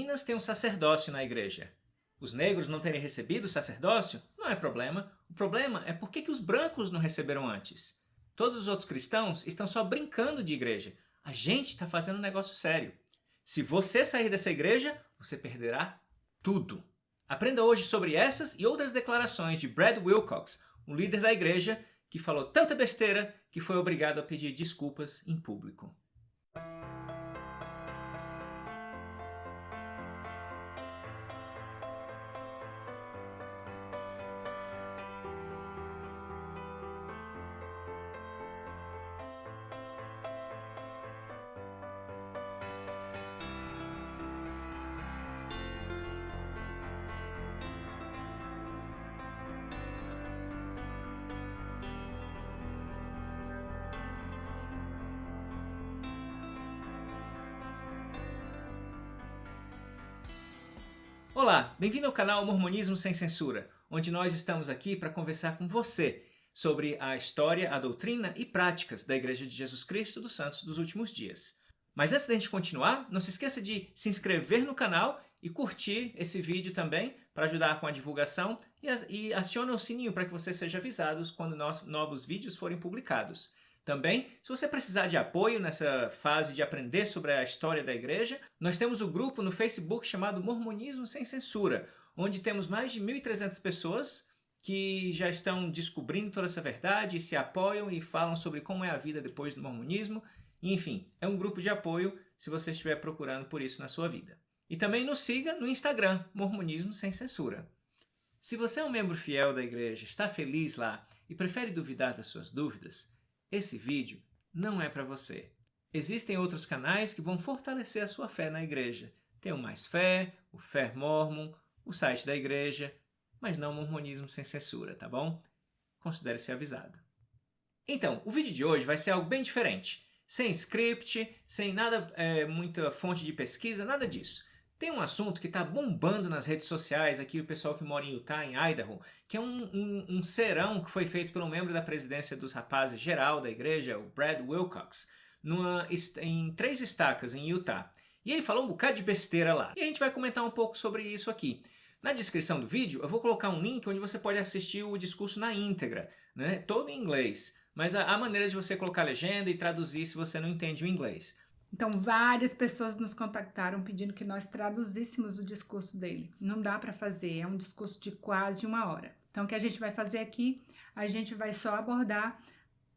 meninas têm um sacerdócio na igreja. Os negros não terem recebido o sacerdócio não é problema. O problema é por que os brancos não receberam antes. Todos os outros cristãos estão só brincando de igreja. A gente está fazendo um negócio sério. Se você sair dessa igreja, você perderá tudo. Aprenda hoje sobre essas e outras declarações de Brad Wilcox, um líder da igreja que falou tanta besteira que foi obrigado a pedir desculpas em público. Olá, bem-vindo ao canal Mormonismo Sem Censura, onde nós estamos aqui para conversar com você sobre a história, a doutrina e práticas da Igreja de Jesus Cristo dos Santos dos Últimos Dias. Mas antes da gente continuar, não se esqueça de se inscrever no canal e curtir esse vídeo também para ajudar com a divulgação e acione o sininho para que você seja avisado quando novos vídeos forem publicados. Também, se você precisar de apoio nessa fase de aprender sobre a história da igreja, nós temos o grupo no Facebook chamado Mormonismo Sem Censura, onde temos mais de 1.300 pessoas que já estão descobrindo toda essa verdade, se apoiam e falam sobre como é a vida depois do mormonismo. Enfim, é um grupo de apoio se você estiver procurando por isso na sua vida. E também nos siga no Instagram, Mormonismo Sem Censura. Se você é um membro fiel da igreja, está feliz lá e prefere duvidar das suas dúvidas, esse vídeo não é para você. Existem outros canais que vão fortalecer a sua fé na igreja. Tem o Mais Fé, o Fé Mormon, o site da igreja, mas não o Mormonismo Sem Censura, tá bom? Considere-se avisado. Então, o vídeo de hoje vai ser algo bem diferente. Sem script, sem nada, muita fonte de pesquisa, nada disso. Tem um assunto que está bombando nas redes sociais, aqui o pessoal que mora em Utah, em Idaho, que é um serão que foi feito por um membro da presidência dos rapazes geral da igreja, o Brad Wilcox, em 3 estacas em Utah. E ele falou um bocado de besteira lá. E a gente vai comentar um pouco sobre isso aqui. Na descrição do vídeo eu vou colocar um link onde você pode assistir o discurso na íntegra, né? Todo em inglês. Mas há maneiras de você colocar legenda e traduzir se você não entende o inglês. Então, várias pessoas nos contactaram pedindo que nós traduzíssemos o discurso dele. Não dá para fazer, é um discurso de quase 1 hora. Então, o que a gente vai fazer aqui, a gente vai só abordar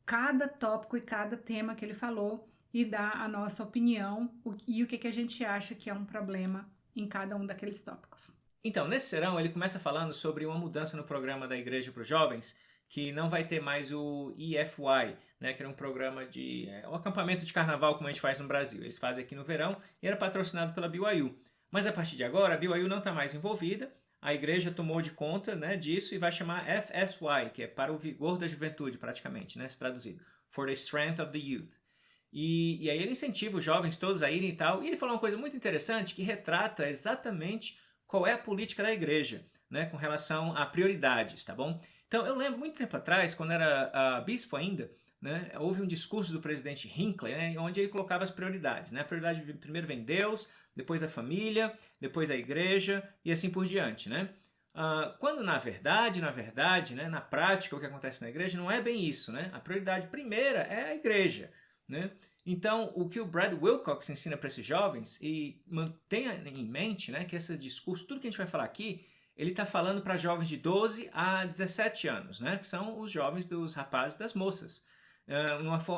cada tópico e cada tema que ele falou e dar a nossa opinião e o que a gente acha que é um problema em cada um daqueles tópicos. Então, nesse serão, ele começa falando sobre uma mudança no programa da Igreja para os Jovens, que não vai ter mais o EFY, né, que era um programa de um acampamento de carnaval como a gente faz no Brasil. Eles fazem aqui no verão e era patrocinado pela BYU. Mas a partir de agora, a BYU não está mais envolvida, a igreja tomou de conta, né, disso e vai chamar FSY, que é para o vigor da juventude praticamente, né, se traduzido, For the Strength of the Youth. E aí ele incentiva os jovens todos a irem e tal, e ele falou uma coisa muito interessante que retrata exatamente qual é a política da igreja, né, com relação a prioridades, tá bom? Então, eu lembro muito tempo atrás, quando era bispo ainda, né, houve um discurso do presidente Hinckley, né, onde ele colocava as prioridades. Né? A prioridade primeiro vem Deus, depois a família, depois a igreja e assim por diante. Né? Quando na verdade, né, na prática, o que acontece na igreja não é bem isso. Né? A prioridade primeira é a igreja. Né? Então, o que o Brad Wilcox ensina para esses jovens, e mantenha em mente, né, que esse discurso, tudo que a gente vai falar aqui, ele está falando para jovens de 12 a 17 anos, né? Que são os jovens dos rapazes e das moças,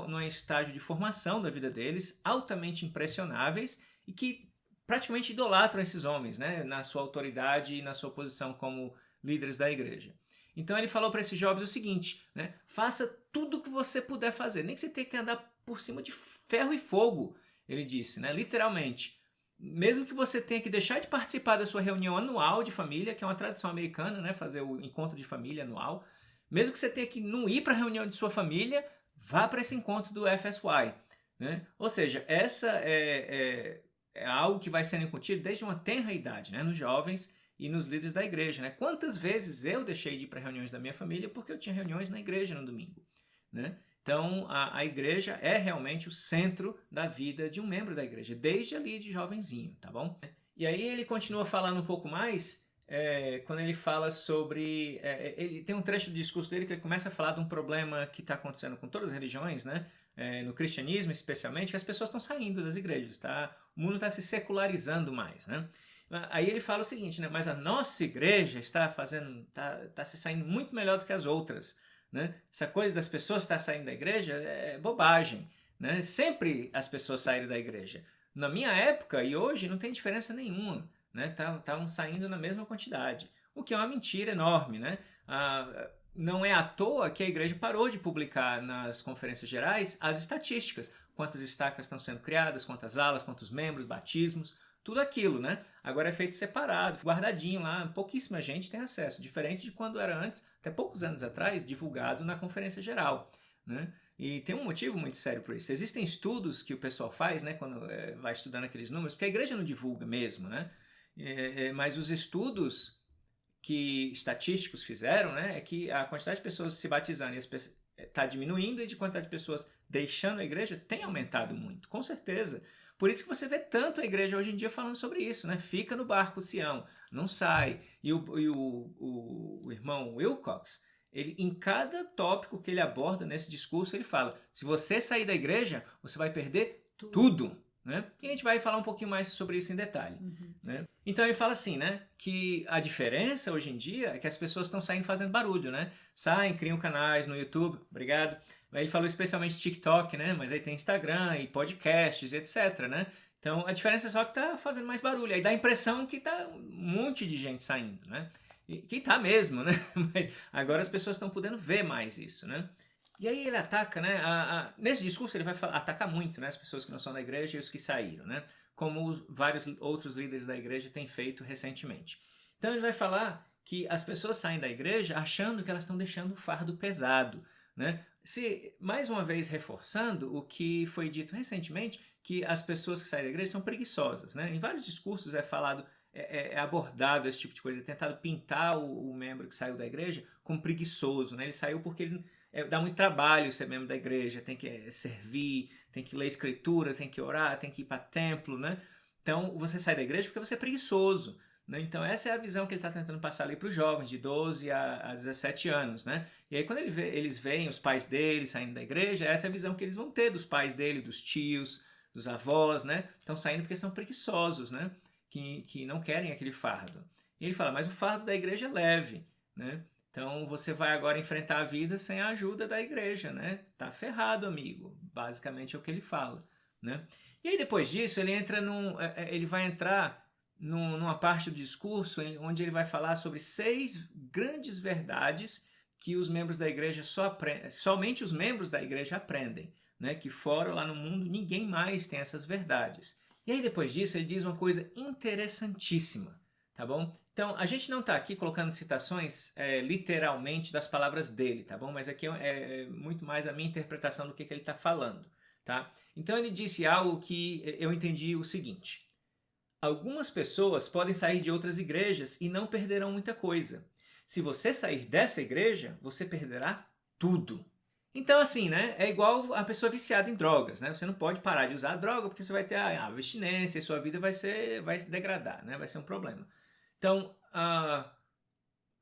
num estágio de formação da vida deles, altamente impressionáveis e que praticamente idolatram esses homens, né? Na sua autoridade e na sua posição como líderes da igreja. Então ele falou para esses jovens o seguinte, né? Faça tudo o que você puder fazer, nem que você tenha que andar por cima de ferro e fogo, ele disse, né? Literalmente. Mesmo que você tenha que deixar de participar da sua reunião anual de família, que é uma tradição americana, né, fazer o encontro de família anual, mesmo que você tenha que não ir para a reunião de sua família, vá para esse encontro do FSY. Né? Ou seja, essa é algo que vai sendo incutido desde uma tenra idade, né, nos jovens e nos líderes da igreja. Né? Quantas vezes eu deixei de ir para reuniões da minha família porque eu tinha reuniões na igreja no domingo? Né? Então, a igreja é realmente o centro da vida de um membro da igreja, desde ali de jovenzinho, tá bom? E aí ele continua falando um pouco mais, quando ele fala sobre... ele tem um trecho do discurso dele que ele começa a falar de um problema que está acontecendo com todas as religiões, né? No cristianismo especialmente, que as pessoas estão saindo das igrejas, tá? O mundo está se secularizando mais, né? Aí ele fala o seguinte, né? Mas a nossa igreja está se saindo muito melhor do que as outras, né? Essa coisa das pessoas estar saindo da igreja é bobagem, né? Sempre as pessoas saíram da igreja. Na minha época e hoje não tem diferença nenhuma, né? Estavam saindo na mesma quantidade, o que é uma mentira enorme, né? Não é à toa que a igreja parou de publicar nas conferências gerais as estatísticas, quantas estacas estão sendo criadas, quantas alas, quantos membros, batismos, tudo aquilo, né? Agora é feito separado, guardadinho lá, pouquíssima gente tem acesso, diferente de quando era antes, até poucos anos atrás, divulgado na conferência geral, né? E tem um motivo muito sério para isso. Existem estudos que o pessoal faz, né, quando vai estudando aqueles números, porque a igreja não divulga mesmo, né? Mas os estudos que estatísticos fizeram, né, é que a quantidade de pessoas se batizando está diminuindo e de quantidade de pessoas deixando a igreja tem aumentado muito, com certeza. Por isso que você vê tanto a igreja hoje em dia falando sobre isso, né? Fica no barco Sião, não sai. E o irmão Wilcox, ele, em cada tópico que ele aborda nesse discurso, ele fala, se você sair da igreja, você vai perder tudo. Né? E a gente vai falar um pouquinho mais sobre isso em detalhe. Né? Então ele fala assim, né, que a diferença hoje em dia é que as pessoas estão saindo fazendo barulho, né? Saem, criam canais no YouTube, obrigado. Ele falou especialmente TikTok, né? Mas aí tem Instagram e podcasts, etc, né? Então a diferença é só que tá fazendo mais barulho. Aí dá a impressão que tá um monte de gente saindo, né? E que tá mesmo, né? Mas agora as pessoas estão podendo ver mais isso, né? E aí ele ataca, né? Nesse discurso ele vai atacar muito, né, as pessoas que não são da igreja e os que saíram, né? Como vários outros líderes da igreja têm feito recentemente. Então ele vai falar que as pessoas saem da igreja achando que elas estão deixando o fardo pesado, né? Mais uma vez reforçando o que foi dito recentemente, que as pessoas que saem da igreja são preguiçosas, né? Em vários discursos é falado, é abordado esse tipo de coisa, é tentado pintar o membro que saiu da igreja como preguiçoso, né? Ele saiu porque ele dá muito trabalho ser membro da igreja, tem que servir, tem que ler escritura, tem que orar, tem que ir para templo, né? Então você sai da igreja porque você é preguiçoso, né? Então essa é a visão que ele está tentando passar ali para os jovens de 12 a 17 anos, né? E aí quando eles veem os pais deles saindo da igreja, essa é a visão que eles vão ter dos pais dele, dos tios, dos avós, né? Estão saindo porque são preguiçosos, né? Que não querem aquele fardo. E ele fala, mas o fardo da igreja é leve, né? Então você vai agora enfrentar a vida sem a ajuda da igreja, né? Tá ferrado, amigo. Basicamente é o que ele fala, né? E aí depois disso ele vai entrar numa parte do discurso onde ele vai falar sobre 6 grandes verdades que os membros da igreja somente os membros da igreja aprendem, né? Que fora lá no mundo ninguém mais tem essas verdades. E aí depois disso ele diz uma coisa interessantíssima, tá bom? Então, a gente não está aqui colocando citações literalmente das palavras dele, tá bom? Mas aqui é muito mais a minha interpretação do que ele está falando, tá? Então, ele disse algo que eu entendi o seguinte. Algumas pessoas podem sair de outras igrejas e não perderão muita coisa. Se você sair dessa igreja, você perderá tudo. Então, assim, né? É igual a pessoa viciada em drogas, né? Você não pode parar de usar a droga porque você vai ter a abstinência e sua vida vai se degradar, né? Vai ser um problema. Então,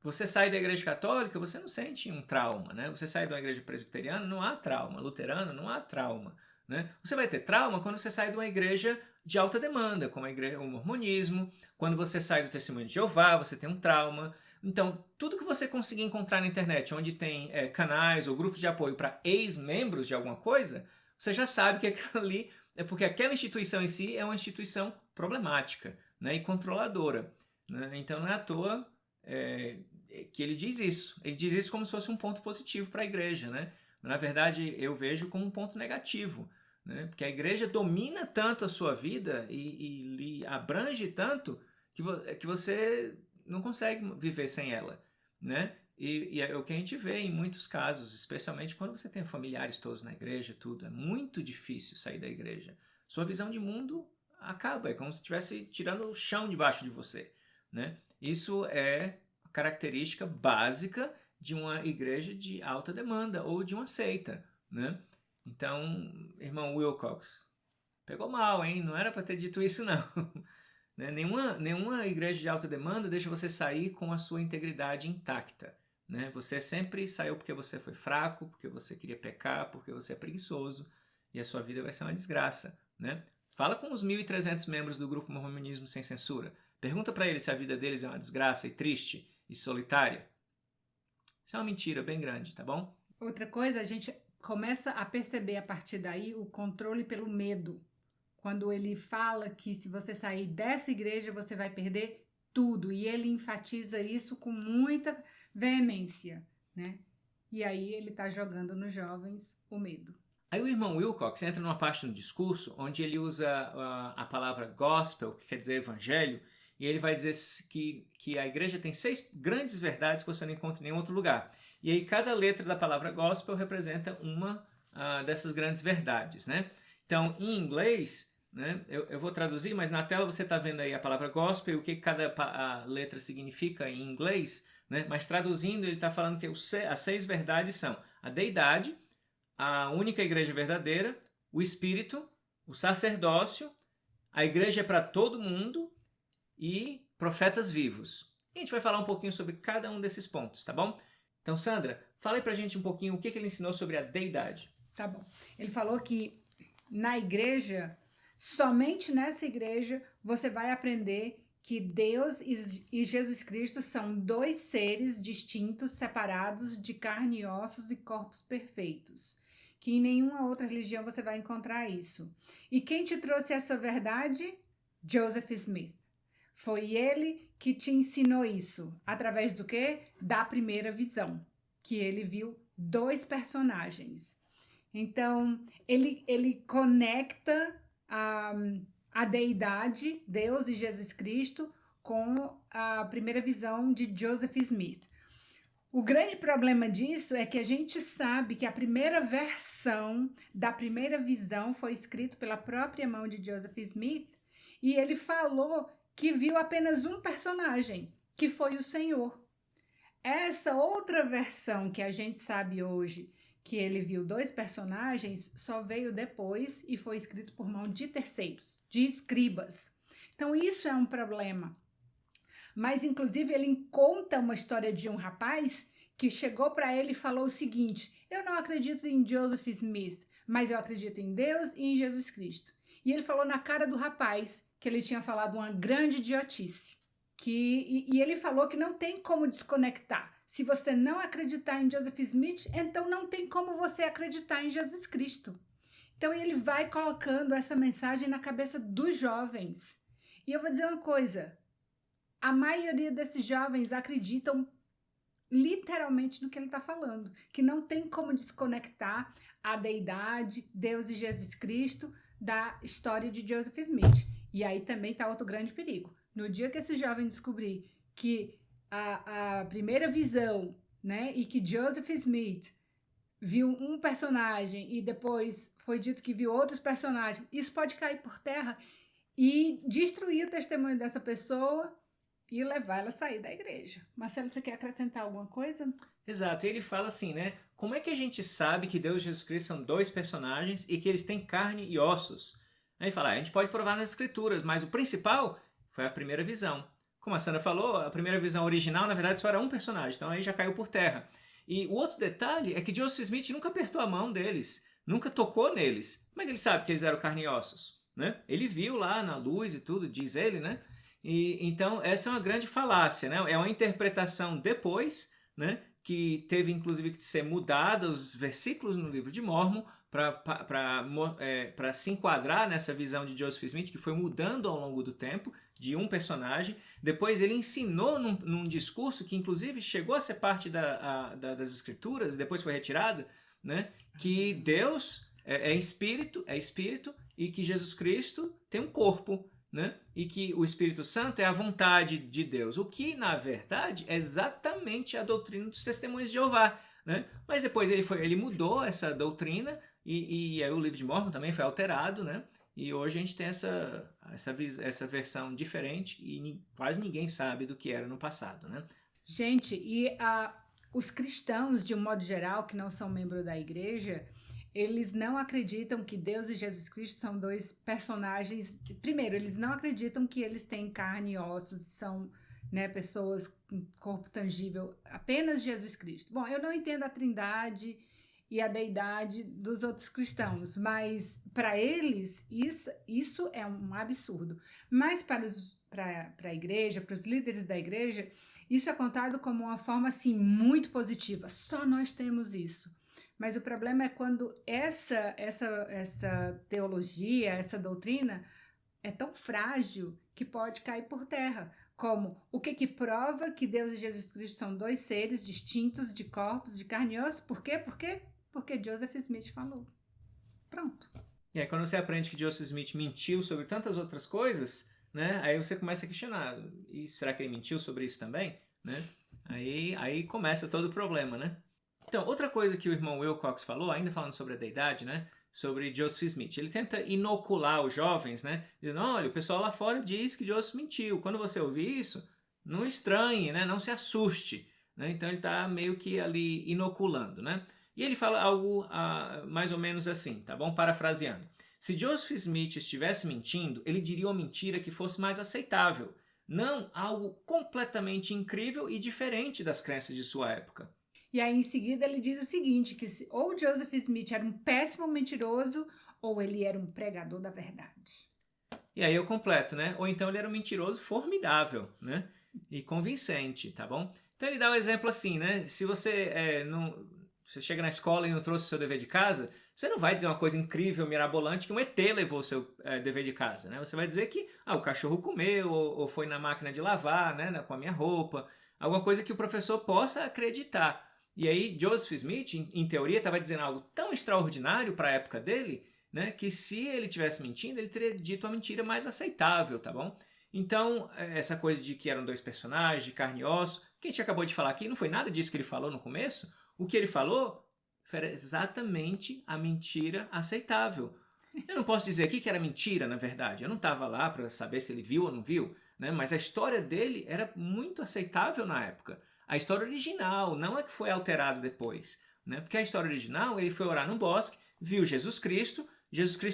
você sai da igreja católica, você não sente um trauma, né? Você sai da igreja presbiteriana, não há trauma. Luterana, não há trauma, né? Você vai ter trauma quando você sai de uma igreja de alta demanda, como o mormonismo. Quando você sai do Testemunho de Jeová, você tem um trauma. Então, tudo que você conseguir encontrar na internet, onde tem canais ou grupos de apoio para ex-membros de alguma coisa, você já sabe que aquilo ali é porque aquela instituição em si é uma instituição problemática, né, e controladora. Né? Então, não é à toa que ele diz isso. Ele diz isso como se fosse um ponto positivo para a igreja. Né? Na verdade, eu vejo como um ponto negativo. Né? Porque a igreja domina tanto a sua vida e lhe abrange tanto que você não consegue viver sem ela, né? E é o que a gente vê em muitos casos, especialmente quando você tem familiares todos na igreja, tudo. É muito difícil sair da igreja. Sua visão de mundo acaba, é como se estivesse tirando o chão debaixo de você, né? Isso é a característica básica de uma igreja de alta demanda ou de uma seita. né? Então, irmão Wilcox, pegou mal, hein? Não era para ter dito isso, não. Né? Nenhuma igreja de alta demanda deixa você sair com a sua integridade intacta. Né? Você sempre saiu porque você foi fraco, porque você queria pecar, porque você é preguiçoso, e a sua vida vai ser uma desgraça. Né? Fala com os 1.300 membros do grupo Mormonismo Sem Censura. Pergunta para eles se a vida deles é uma desgraça e triste e solitária. Isso é uma mentira bem grande, tá bom? Outra coisa, a gente começa a perceber a partir daí o controle pelo medo. Quando ele fala que se você sair dessa igreja, você vai perder tudo. E ele enfatiza isso com muita veemência, né? E aí ele está jogando nos jovens o medo. Aí o irmão Wilcox entra numa parte no discurso onde ele usa a palavra gospel, que quer dizer evangelho, e ele vai dizer que a igreja tem 6 grandes verdades que você não encontra em nenhum outro lugar. E aí cada letra da palavra gospel representa uma dessas grandes verdades, né? Então, em inglês, né, eu vou traduzir, mas na tela você está vendo aí a palavra gospel e o que cada letra significa em inglês, né? Mas traduzindo, ele está falando que as 6 verdades são a deidade, a única igreja verdadeira, o Espírito, o sacerdócio, a igreja é para todo mundo e profetas vivos. E a gente vai falar um pouquinho sobre cada um desses pontos, tá bom? Então, Sandra, fala aí pra gente um pouquinho o que ele ensinou sobre a deidade. Tá bom. Ele falou que na igreja, somente nessa igreja, você vai aprender que Deus e Jesus Cristo são 2 seres distintos, separados de carne e ossos e corpos perfeitos. Que em nenhuma outra religião você vai encontrar isso. E quem te trouxe essa verdade? Joseph Smith. Foi ele que te ensinou isso. Através do quê? Da primeira visão. Que ele viu 2 personagens. Então, ele conecta a deidade, Deus e Jesus Cristo, com a primeira visão de Joseph Smith. O grande problema disso é que a gente sabe que a primeira versão da primeira visão foi escrita pela própria mão de Joseph Smith e ele falou que viu apenas um personagem, que foi o Senhor. Essa outra versão que a gente sabe hoje, que ele viu 2 personagens, só veio depois e foi escrito por mão de terceiros, de escribas. Então isso é um problema. Mas, inclusive, ele conta uma história de um rapaz que chegou para ele e falou o seguinte: eu não acredito em Joseph Smith, mas eu acredito em Deus e em Jesus Cristo. E ele falou na cara do rapaz que ele tinha falado uma grande idiotice. E ele falou que não tem como desconectar. Se você não acreditar em Joseph Smith, então não tem como você acreditar em Jesus Cristo. Então ele vai colocando essa mensagem na cabeça dos jovens. E eu vou dizer uma coisa: a maioria desses jovens acreditam literalmente no que ele está falando, que não tem como desconectar a deidade, Deus e Jesus Cristo, da história de Joseph Smith. E aí também está outro grande perigo. No dia que esse jovem descobrir que a primeira visão, né, e que Joseph Smith viu um personagem e depois foi dito que viu outros personagens, isso pode cair por terra e destruir o testemunho dessa pessoa e levar ela a sair da igreja. Marcelo, você quer acrescentar alguma coisa? Exato, e ele fala assim, né? Como é que a gente sabe que Deus e Jesus Cristo são 2 personagens e que eles têm carne e ossos? Aí ele fala, a gente pode provar nas escrituras, mas o principal foi a primeira visão. Como a Sandra falou, a primeira visão original, na verdade, só era um personagem, então aí já caiu por terra. E o outro detalhe é que Joseph Smith nunca apertou a mão deles, nunca tocou neles. Como é que ele sabe que eles eram carne e ossos? Né? Ele viu lá na luz e tudo, diz ele, né? E, então, essa é uma grande falácia, né? É uma interpretação depois, né? Que teve inclusive que ser mudada os versículos no livro de Mórmon para se enquadrar nessa visão de Joseph Smith, que foi mudando ao longo do tempo de um personagem. Depois ele ensinou num discurso que inclusive chegou a ser parte das escrituras e depois foi retirada, né? Que Deus é espírito e que Jesus Cristo tem um corpo, né? E que o Espírito Santo é a vontade de Deus, o que na verdade é exatamente a doutrina dos testemunhos de Jeová, né? Mas depois ele mudou essa doutrina e aí o livro de Mórmon também foi alterado, né? E hoje a gente tem essa versão diferente e quase ninguém sabe do que era no passado, né? Gente, os cristãos, de um modo geral, que não são membros da igreja, eles não acreditam que Deus e Jesus Cristo são dois personagens. Primeiro, eles não acreditam que eles têm carne e ossos, são, né, pessoas com corpo tangível, apenas Jesus Cristo. Bom, eu não entendo a Trindade e a deidade dos outros cristãos, mas para eles isso é um absurdo. Mas para a igreja, para os líderes da igreja, isso é contado como uma forma assim muito positiva. Só nós temos isso. Mas o problema é quando essa teologia, essa doutrina é tão frágil que pode cair por terra. Como o que prova que Deus e Jesus Cristo são dois seres distintos de corpos, de carne e osso? Por quê? Porque Joseph Smith falou. Pronto. E aí quando você aprende que Joseph Smith mentiu sobre tantas outras coisas, né, aí você começa a questionar, e será que ele mentiu sobre isso também? Né? Aí começa todo o problema, né? Então, outra coisa que o irmão Wilcox falou, ainda falando sobre a deidade, né, sobre Joseph Smith, ele tenta inocular os jovens, né, dizendo, olha, o pessoal lá fora diz que Joseph mentiu, quando você ouvir isso, não estranhe, né, não se assuste, né? Então ele está meio que ali inoculando, né? E ele fala algo mais ou menos assim, tá bom? Parafraseando. Se Joseph Smith estivesse mentindo, ele diria uma mentira que fosse mais aceitável, não algo completamente incrível e diferente das crenças de sua época. E aí, em seguida, ele diz o seguinte, que ou Joseph Smith era um péssimo mentiroso, ou ele era um pregador da verdade. E aí eu completo, né? Ou então ele era um mentiroso formidável, né? E convincente, tá bom? Então ele dá um exemplo assim, né? Se você você chega na escola e não trouxe o seu dever de casa, você não vai dizer uma coisa incrível, mirabolante, que um ET levou o seu dever de casa, né? Você vai dizer que o cachorro comeu, ou foi na máquina de lavar, né? Com a minha roupa. Alguma coisa que o professor possa acreditar. E aí Joseph Smith, em teoria, estava dizendo algo tão extraordinário para a época dele, né, que se ele tivesse mentindo, ele teria dito a mentira mais aceitável, tá bom? Então, essa coisa de que eram dois personagens, de carne e osso, que a gente acabou de falar aqui, não foi nada disso que ele falou no começo. O que ele falou foi exatamente a mentira aceitável. Eu não posso dizer aqui que era mentira, na verdade. Eu não estava lá para saber se ele viu ou não viu, né? Mas a história dele era muito aceitável na época. A história original, não a que foi alterada depois. Né? Porque a história original, ele foi orar no bosque, viu Jesus Cristo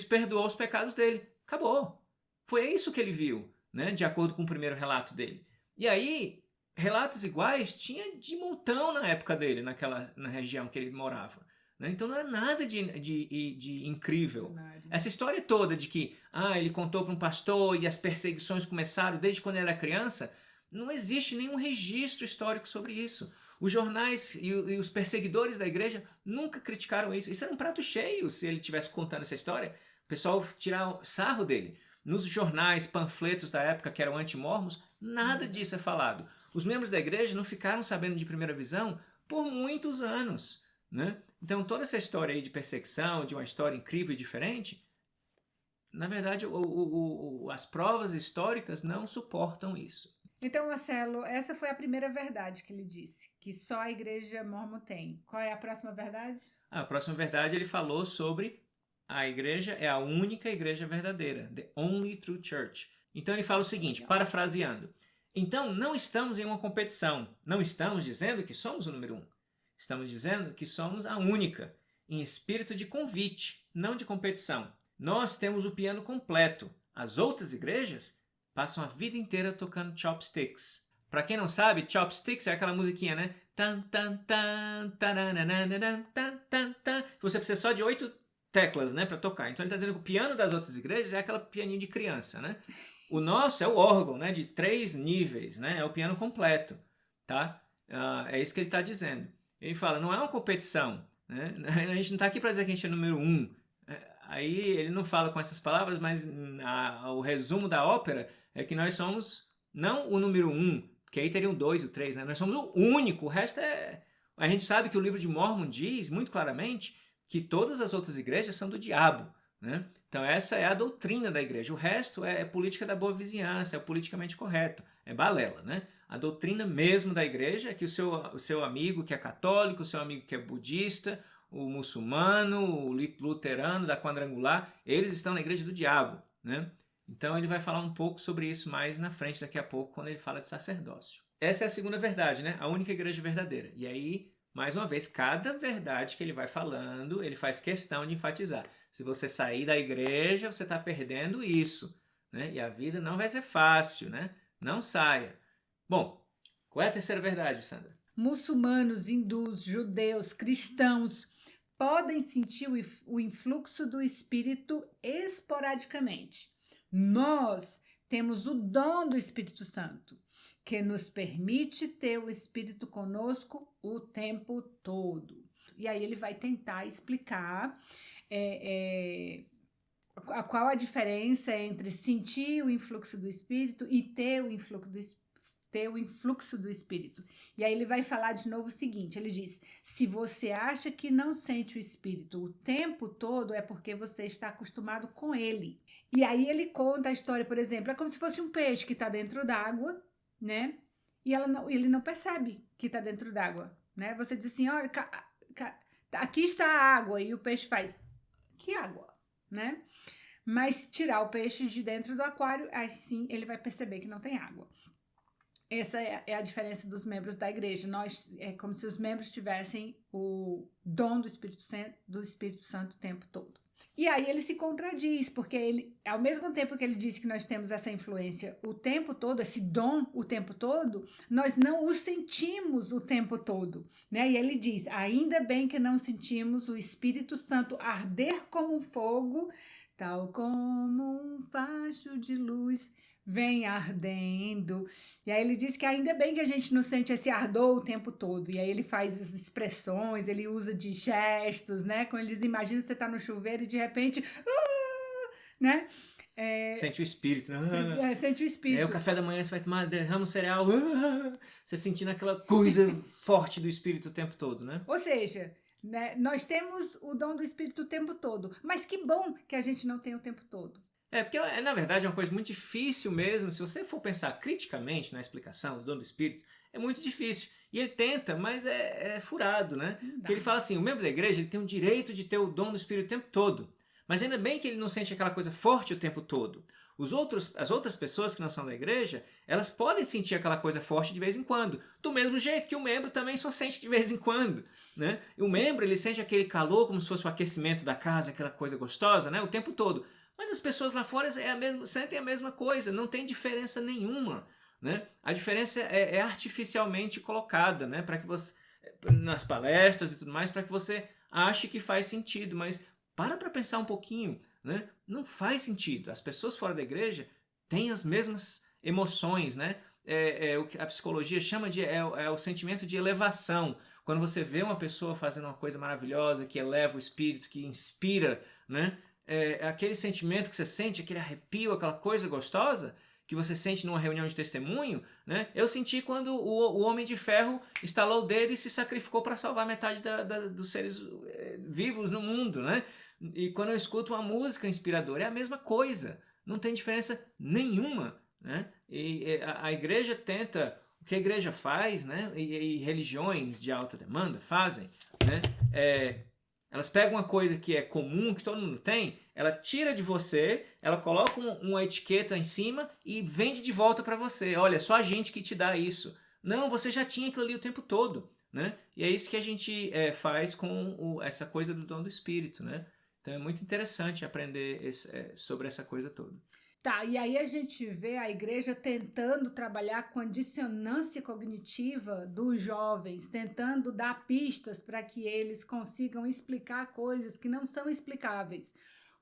perdoou os pecados dele. Acabou. Foi isso que ele viu, né? De acordo com o primeiro relato dele. E aí, relatos iguais tinha de montão na época dele, na região que ele morava. Né? Então não era nada de incrível. Essa história toda de que ele contou para um pastor e as perseguições começaram desde quando ele era criança, não existe nenhum registro histórico sobre isso. Os jornais e os perseguidores da igreja nunca criticaram isso. Isso era um prato cheio se ele estivesse contando essa história. O pessoal tirar sarro dele. Nos jornais, panfletos da época que eram anti-mormons, nada disso é falado. Os membros da igreja não ficaram sabendo de primeira visão por muitos anos. Né? Então toda essa história aí de perseguição, de uma história incrível e diferente, na verdade as provas históricas não suportam isso. Então, Marcelo, essa foi a primeira verdade que ele disse, que só a igreja mormon tem. Qual é a próxima verdade? A próxima verdade ele falou sobre a igreja é a única igreja verdadeira, the only true church. Então ele fala o seguinte, parafraseando. Então não estamos em uma competição, não estamos dizendo que somos o número 1. Estamos dizendo que somos a única, em espírito de convite, não de competição. Nós temos o piano completo. As outras igrejas passam a vida inteira tocando chopsticks. Pra quem não sabe, chopsticks é aquela musiquinha, né? Tan, tan, tan, taranana, tan, tan, tan. Você precisa só de 8 teclas, né, pra tocar. Então ele tá dizendo que o piano das outras igrejas é aquela pianinho de criança, né? O nosso é o órgão, né, de 3 níveis, né? É o piano completo, tá? É isso que ele tá dizendo. Ele fala, não é uma competição, né? A gente não tá aqui pra dizer que a gente é número 1. Aí ele não fala com essas palavras, mas o resumo da ópera é que nós somos não o número 1, porque aí teriam 2 ou 3, né? Nós somos o único, o resto é... A gente sabe que o livro de Mormon diz muito claramente que todas as outras igrejas são do diabo, né? Então essa é a doutrina da igreja. O resto é política da boa vizinhança, é politicamente correto, é balela, né? A doutrina mesmo da igreja é que o seu amigo que é católico, o seu amigo que é budista, o muçulmano, o luterano da quadrangular, eles estão na igreja do diabo, né? Então ele vai falar um pouco sobre isso mais na frente, daqui a pouco, quando ele fala de sacerdócio. Essa é a segunda verdade, né? A única igreja verdadeira. E aí Mais uma vez, cada verdade que ele vai falando, ele faz questão de enfatizar. Se você sair da igreja, você está perdendo isso, né? E a vida não vai ser fácil, né? Não saia. Bom, qual é a terceira verdade, Sandra? Muçulmanos, hindus, judeus, cristãos podem sentir o influxo do Espírito esporadicamente. Nós temos o dom do Espírito Santo, que nos permite ter o Espírito conosco o tempo todo. E aí ele vai tentar explicar qual a diferença entre sentir o influxo do Espírito e ter o influxo do Espírito. E aí ele vai falar de novo o seguinte, ele diz, se você acha que não sente o Espírito o tempo todo, é porque você está acostumado com ele. E aí ele conta a história, por exemplo, é como se fosse um peixe que está dentro d'água, né? E ele não percebe que está dentro d'água, né? Você diz assim, olha, aqui está a água, e o peixe faz, que água, né? Mas tirar o peixe de dentro do aquário, assim ele vai perceber que não tem água. Essa é a diferença dos membros da igreja. É como se os membros tivessem o dom do Espírito Santo o tempo todo. E aí ele se contradiz, porque ele, ao mesmo tempo que ele diz que nós temos essa influência o tempo todo, esse dom o tempo todo, nós não o sentimos o tempo todo, né? E ele diz, ainda bem que não sentimos o Espírito Santo arder como um fogo, tal como um facho de luz vem ardendo. E aí ele diz que ainda bem que a gente não sente esse ardor o tempo todo. E aí ele faz as expressões, ele usa de gestos, né? Quando ele diz, imagina você tá no chuveiro e de repente, né? Sente o espírito, né? Sente o espírito. O café da manhã você vai tomar, derrama o cereal, você sentindo aquela coisa forte do espírito o tempo todo, né? Ou seja, né, nós temos o dom do espírito o tempo todo, mas que bom que a gente não tem o tempo todo. Porque na verdade é uma coisa muito difícil mesmo, se você for pensar criticamente na explicação do dom do Espírito, é muito difícil. E ele tenta, mas é furado, né? Porque ele fala assim, o membro da igreja ele tem o direito de ter o dom do Espírito o tempo todo, mas ainda bem que ele não sente aquela coisa forte o tempo todo. As outras pessoas que não são da igreja, elas podem sentir aquela coisa forte de vez em quando, do mesmo jeito que o membro também só sente de vez em quando, né? E o membro ele sente aquele calor como se fosse o aquecimento da casa, aquela coisa gostosa, né? O tempo todo. Mas as pessoas lá fora sentem a mesma coisa, não tem diferença nenhuma, né? A diferença é artificialmente colocada, né? Para que você, nas palestras e tudo mais, para que você ache que faz sentido, mas para pensar um pouquinho, né? Não faz sentido. As pessoas fora da igreja têm as mesmas emoções, né? O que a psicologia chama de o sentimento de elevação. Quando você vê uma pessoa fazendo uma coisa maravilhosa, que eleva o espírito, que inspira, né? Aquele sentimento que você sente, aquele arrepio, aquela coisa gostosa que você sente numa reunião de testemunho, né? Eu senti quando o Homem de Ferro estalou o dedo e se sacrificou para salvar metade dos seres vivos no mundo, né? E quando eu escuto uma música inspiradora, é a mesma coisa, não tem diferença nenhuma, né? E a igreja tenta, o que a igreja faz, né? E religiões de alta demanda fazem, né? Elas pegam uma coisa que é comum, que todo mundo tem, ela tira de você, ela coloca uma etiqueta em cima e vende de volta para você. Olha, só a gente que te dá isso. Não, você já tinha aquilo ali o tempo todo, né? E é isso que a gente faz com essa coisa do dom do Espírito, né? Então é muito interessante aprender sobre essa coisa toda. Tá, e aí a gente vê a igreja tentando trabalhar com a dissonância cognitiva dos jovens, tentando dar pistas para que eles consigam explicar coisas que não são explicáveis.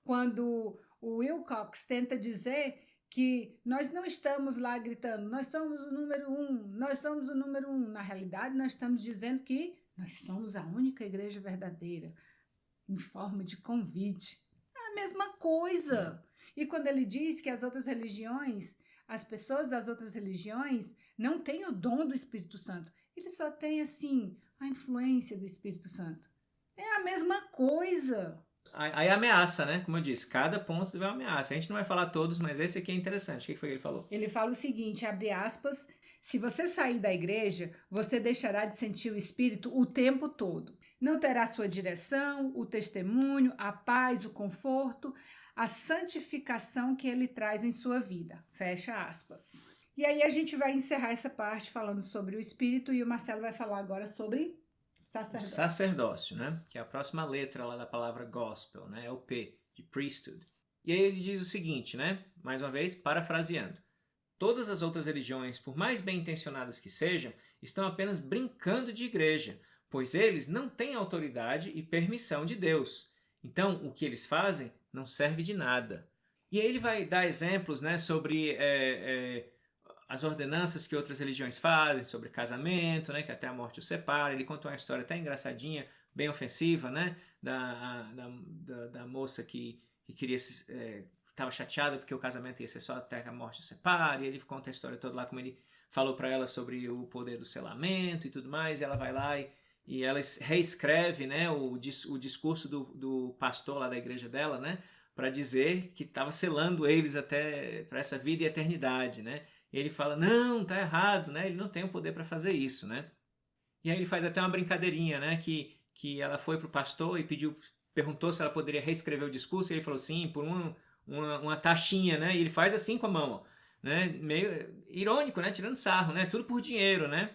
Quando o Wilcox tenta dizer que nós não estamos lá gritando, nós somos o número 1, nós somos o número 1. Na realidade, nós estamos dizendo que nós somos a única igreja verdadeira, em forma de convite. É a mesma coisa. E quando ele diz que as outras religiões, as pessoas das outras religiões não têm o dom do Espírito Santo, ele só tem, assim, a influência do Espírito Santo. É a mesma coisa. Aí ameaça, né? Como eu disse, cada ponto teve uma ameaça. A gente não vai falar todos, mas esse aqui é interessante. O que foi que ele falou? Ele fala o seguinte, abre aspas, se você sair da igreja, você deixará de sentir o Espírito o tempo todo. Não terá sua direção, o testemunho, a paz, o conforto, a santificação que ele traz em sua vida. Fecha aspas. E aí a gente vai encerrar essa parte falando sobre o Espírito e o Marcelo vai falar agora sobre sacerdócio, né? Que é a próxima letra lá da palavra gospel, né? É o P, de priesthood. E aí ele diz o seguinte, né? Mais uma vez, parafraseando. Todas as outras religiões, por mais bem intencionadas que sejam, estão apenas brincando de igreja, pois eles não têm autoridade e permissão de Deus. Então, o que eles fazem não serve de nada. E aí ele vai dar exemplos, né, sobre as ordenanças que outras religiões fazem, sobre casamento, né, que até a morte os separa. Ele conta uma história até engraçadinha, bem ofensiva, né, da moça que queria estava chateada porque o casamento ia ser só até a morte os separe. E ele conta a história toda lá, como ele falou para ela sobre o poder do selamento e tudo mais. E ela vai lá e ela reescreve, né, o discurso do pastor lá da igreja dela, né, para dizer que estava selando eles até para essa vida e eternidade, né? E ele fala, não, tá errado, né? Ele não tem o poder para fazer isso, né? E aí ele faz até uma brincadeirinha, né? Que ela foi pro pastor e perguntou se ela poderia reescrever o discurso, e ele falou sim, por uma taxinha, né? E ele faz assim com a mão, ó, né? Meio irônico, né? Tirando sarro, né? Tudo por dinheiro, né?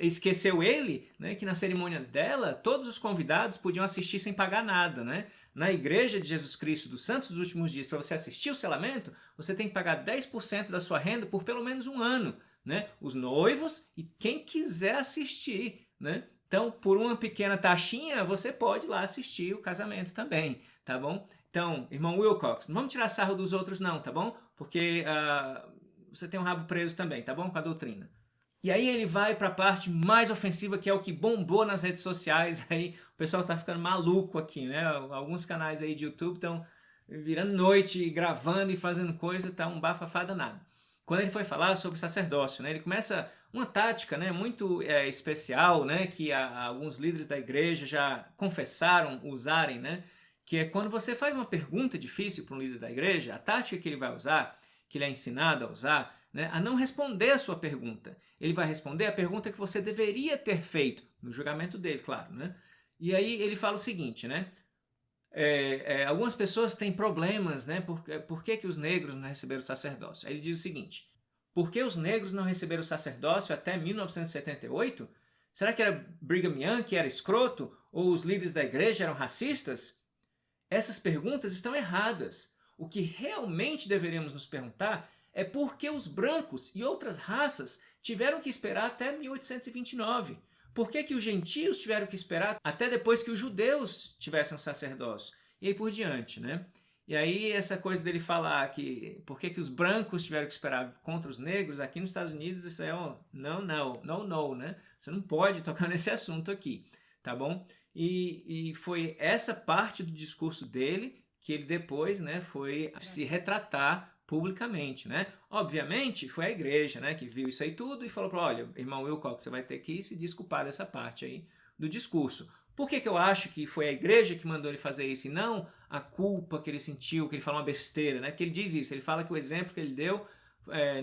Esqueceu ele, né, que na cerimônia dela todos os convidados podiam assistir sem pagar nada, né? Na Igreja de Jesus Cristo dos Santos dos Últimos Dias, para você assistir o selamento, você tem que pagar 10% da sua renda por pelo menos um ano, né? Os noivos e quem quiser assistir, né? Então, por uma pequena taxinha, você pode ir lá assistir o casamento também, tá bom? Então, irmão Wilcox, não vamos tirar sarro dos outros não, tá bom? Porque você tem um rabo preso também, tá bom? Com a doutrina. E aí ele vai para a parte mais ofensiva, que é o que bombou nas redes sociais. Aí o pessoal está ficando maluco aqui, né? Alguns canais aí de YouTube estão virando noite, gravando e fazendo coisa, tá um bafafá danado. Quando ele foi falar sobre sacerdócio, né? Ele começa uma tática, né, muito especial, né, que alguns líderes da igreja já confessaram usarem, né? Que é quando você faz uma pergunta difícil para um líder da igreja, a tática que ele vai usar, que ele é ensinado a usar, né, a não responder a sua pergunta. Ele vai responder a pergunta que você deveria ter feito, no julgamento dele, claro, né? E aí ele fala o seguinte, né? Algumas pessoas têm problemas, né? Por que os negros não receberam o sacerdócio? Aí ele diz o seguinte, por que os negros não receberam o sacerdócio até 1978? Será que era Brigham Young que era escroto? Ou os líderes da igreja eram racistas? Essas perguntas estão erradas. O que realmente deveríamos nos perguntar é por que os brancos e outras raças tiveram que esperar até 1829. Por que os gentios tiveram que esperar até depois que os judeus tivessem um sacerdócio? E aí por diante, né? E aí essa coisa dele falar que por que os brancos tiveram que esperar contra os negros, aqui nos Estados Unidos isso é não, né? Você não pode tocar nesse assunto aqui, tá bom? E foi essa parte do discurso dele que ele depois, né, foi se retratar publicamente, né? Obviamente foi a igreja, né, que viu isso aí tudo e falou para, olha, irmão Wilcox, você vai ter que se desculpar dessa parte aí do discurso. Por que eu acho que foi a igreja que mandou ele fazer isso e não a culpa que ele sentiu, que ele falou uma besteira, né? Porque ele diz isso, ele fala que o exemplo que ele deu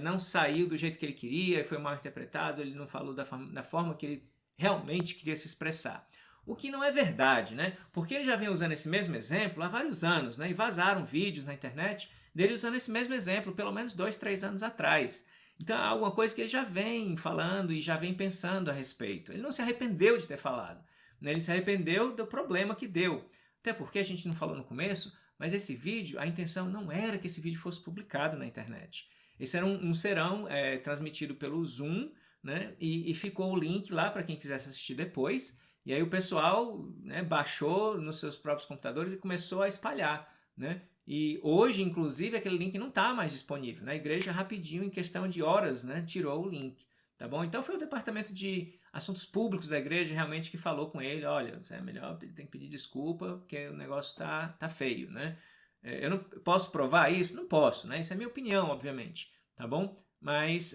não saiu do jeito que ele queria, foi mal interpretado, ele não falou da forma que ele realmente queria se expressar. O que não é verdade, né? Porque ele já vem usando esse mesmo exemplo há vários anos, né? E vazaram vídeos na internet dele usando esse mesmo exemplo pelo menos 2, 3 anos atrás. Então é alguma coisa que ele já vem falando e já vem pensando a respeito. Ele não se arrependeu de ter falado, né? Ele se arrependeu do problema que deu. Até porque a gente não falou no começo, mas esse vídeo, a intenção não era que esse vídeo fosse publicado na internet. Esse era um serão transmitido pelo Zoom, né? E ficou o link lá para quem quisesse assistir depois. E aí o pessoal, né, baixou nos seus próprios computadores e começou a espalhar, né? E hoje, inclusive, aquele link não está mais disponível, né? A igreja rapidinho, em questão de horas, né, tirou o link, tá bom? Então foi o departamento de assuntos públicos da igreja realmente que falou com ele, olha, é melhor, tem que pedir desculpa porque o negócio tá feio, né? Eu não posso provar isso? Não posso, né? Isso é minha opinião, obviamente, tá bom? Mas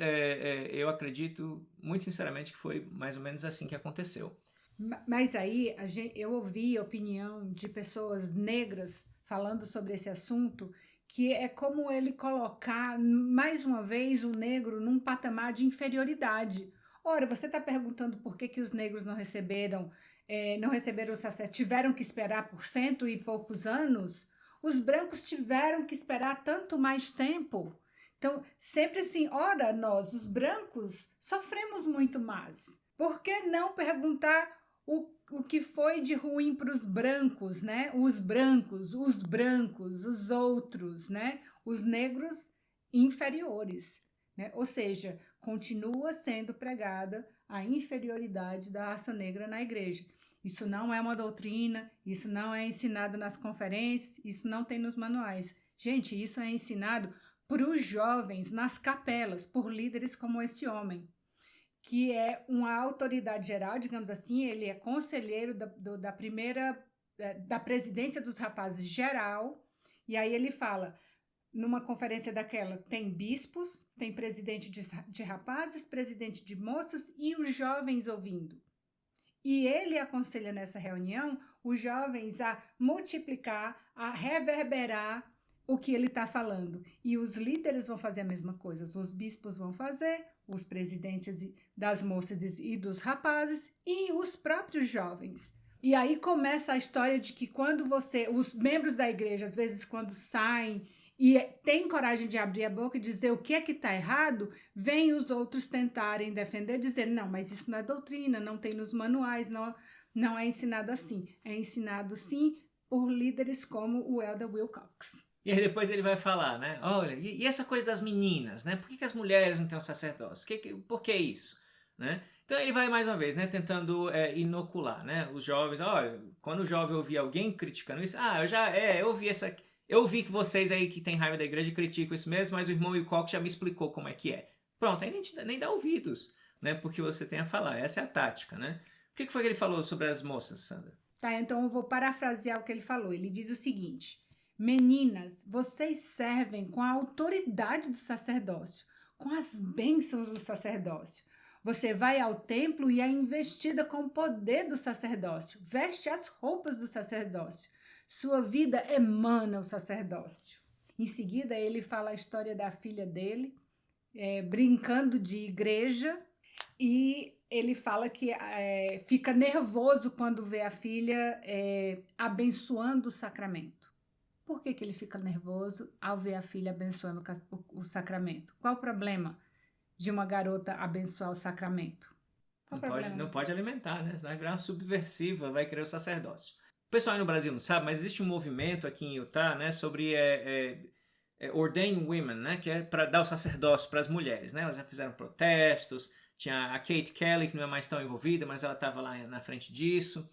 eu acredito, muito sinceramente, que foi mais ou menos assim que aconteceu. Mas aí eu ouvi a opinião de pessoas negras falando sobre esse assunto, que é como ele colocar, mais uma vez, o negro num patamar de inferioridade. Ora, você está perguntando por que os negros não receberam o sacerdócio, tiveram que esperar por 100 e poucos anos? Os brancos tiveram que esperar tanto mais tempo. Então, sempre assim, ora, nós, os brancos, sofremos muito mais. Por que não perguntar o que foi de ruim para os brancos, né? Os brancos, os outros, né? Os negros inferiores, né? Ou seja, continua sendo pregada a inferioridade da raça negra na igreja. Isso não é uma doutrina, isso não é ensinado nas conferências, isso não tem nos manuais. Gente, isso é ensinado para os jovens nas capelas, por líderes como esse homem, que é uma autoridade geral, digamos assim, ele é conselheiro da primeira, da presidência dos rapazes geral, e aí ele fala, numa conferência daquela, tem bispos, tem presidente de rapazes, presidente de moças e os jovens ouvindo. E ele aconselha nessa reunião os jovens a multiplicar, a reverberar o que ele está falando. E os líderes vão fazer a mesma coisa, os bispos vão fazer, os presidentes das moças e dos rapazes e os próprios jovens. E aí começa a história de que quando os membros da igreja, às vezes quando saem e tem coragem de abrir a boca e dizer o que é que está errado, vem os outros tentarem defender, dizer, não, mas isso não é doutrina, não tem nos manuais, não é ensinado assim. É ensinado, sim, por líderes como o Elder Wilcox. E aí depois ele vai falar, né? Olha, e essa coisa das meninas, né? Por que as mulheres não têm um sacerdócio? Por que isso? Né? Então ele vai mais uma vez, né? Tentando inocular, né? Os jovens, olha, quando o jovem ouvir alguém criticando isso, eu vi que vocês aí que têm raiva da igreja criticam isso mesmo, mas o irmão Wilcox já me explicou como é que é. Pronto, aí nem dá ouvidos, né? Porque você tem a falar. Essa é a tática, né? O que foi que ele falou sobre as moças, Sandra? Tá, então eu vou parafrasear o que ele falou. Ele diz o seguinte: meninas, vocês servem com a autoridade do sacerdócio, com as bênçãos do sacerdócio. Você vai ao templo e é investida com o poder do sacerdócio, veste as roupas do sacerdócio. Sua vida emana o sacerdócio. Em seguida, ele fala a história da filha dele, brincando de igreja, e ele fala que fica nervoso quando vê a filha abençoando o sacramento. Por que ele fica nervoso ao ver a filha abençoando o sacramento? Qual o problema de uma garota abençoar o sacramento? Não pode alimentar, né? Senão vai virar uma subversiva, vai querer o sacerdócio. O pessoal aí no Brasil não sabe, mas existe um movimento aqui em Utah, né, sobre Ordain Women, né, que é para dar o sacerdócio para as mulheres, né? Elas já fizeram protestos, tinha a Kate Kelly, que não é mais tão envolvida, mas ela estava lá na frente disso.